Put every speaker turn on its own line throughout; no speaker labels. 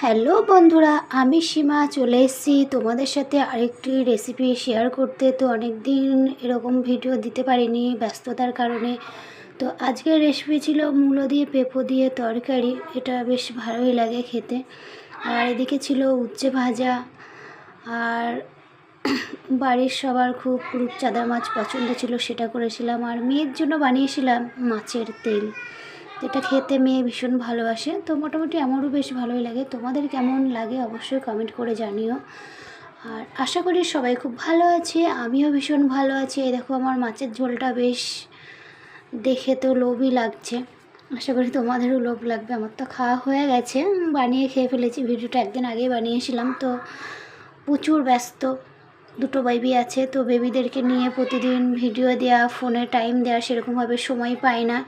Hello বন্ধুরা, আমি সীমা চলে এসেছি তোমাদের সাথে আরেকটি রেসিপি শেয়ার করতে। তো অনেক দিন এরকম ভিডিও দিতে পারিনি ব্যস্ততার কারণে। তো আজকের রেসিপি ছিল মূলো দিয়ে পেঁপো দিয়ে তরকারি। এটা বেশ ভালোই লাগে খেতে। আর এদিকে ছিল উচ্ছে ভাজা। আর বাড়ির সবার খুব রূপচাঁদা মাছ পছন্দ ছিল, সেটা করেছিলাম। আর মেয়ের জন্য বানিয়েছিলাম মাছের তেল। এটা খেতে মেয়ে ভীষণ ভালোবাসে। তো মোটামুটি আমারও বেশ ভালোই লাগে। তোমাদের কেমন লাগে অবশ্যই কমেন্ট করে জানিও। আর আশা করি সবাই খুব ভালো আছে, আমিও ভীষণ ভালো আছি। এই দেখো আমার মাছের ঝোলটা বেশ দেখে তো লোভই লাগছে। আশা করি তোমাদেরও লোভ লাগবে। আমার তো খাওয়া হয়ে গেছে, বানিয়ে খেয়ে ফেলেছি। ভিডিওটা একদিন আগেই বানিয়েছিলাম। তো প্রচুর ব্যস্ত, দুটো বেবি আছে। তো বেবিদেরকে নিয়ে প্রতিদিন ভিডিও দেওয়া, ফোনে টাইম দেওয়া সেরকমভাবে সময় পাই না।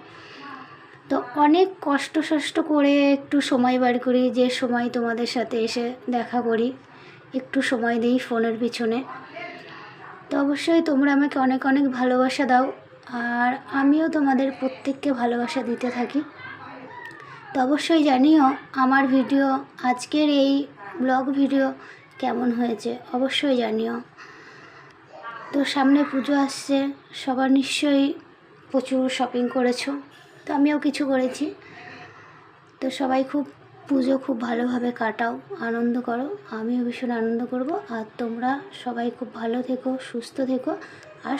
তো অনেক কষ্ট করে একটু সময় বার করি, যে সময় তোমাদের সাথে এসে দেখা করি, একটু সময় দিই ফোনের পিছনে। তো অবশ্যই তোমরা আমাকে অনেক অনেক ভালোবাসা দাও, আর আমিও তোমাদের প্রত্যেককে ভালোবাসা দিতে থাকি। তো অবশ্যই জানিও আমার ভিডিও, আজকের এই ব্লগ ভিডিও কেমন হয়েছে অবশ্যই জানিও। তো সামনে পুজো আসছে, সবার নিশ্চয়ই প্রচুর শপিং করেছো। তো আমিও কিছু করেছি। তো সবাই পুজো খুব ভালোভাবে কাটাও, আনন্দ করো। আমিও ভীষণ আনন্দ করব। আর তোমরা সবাই খুব ভালো থেকো, সুস্থ থেকো, আর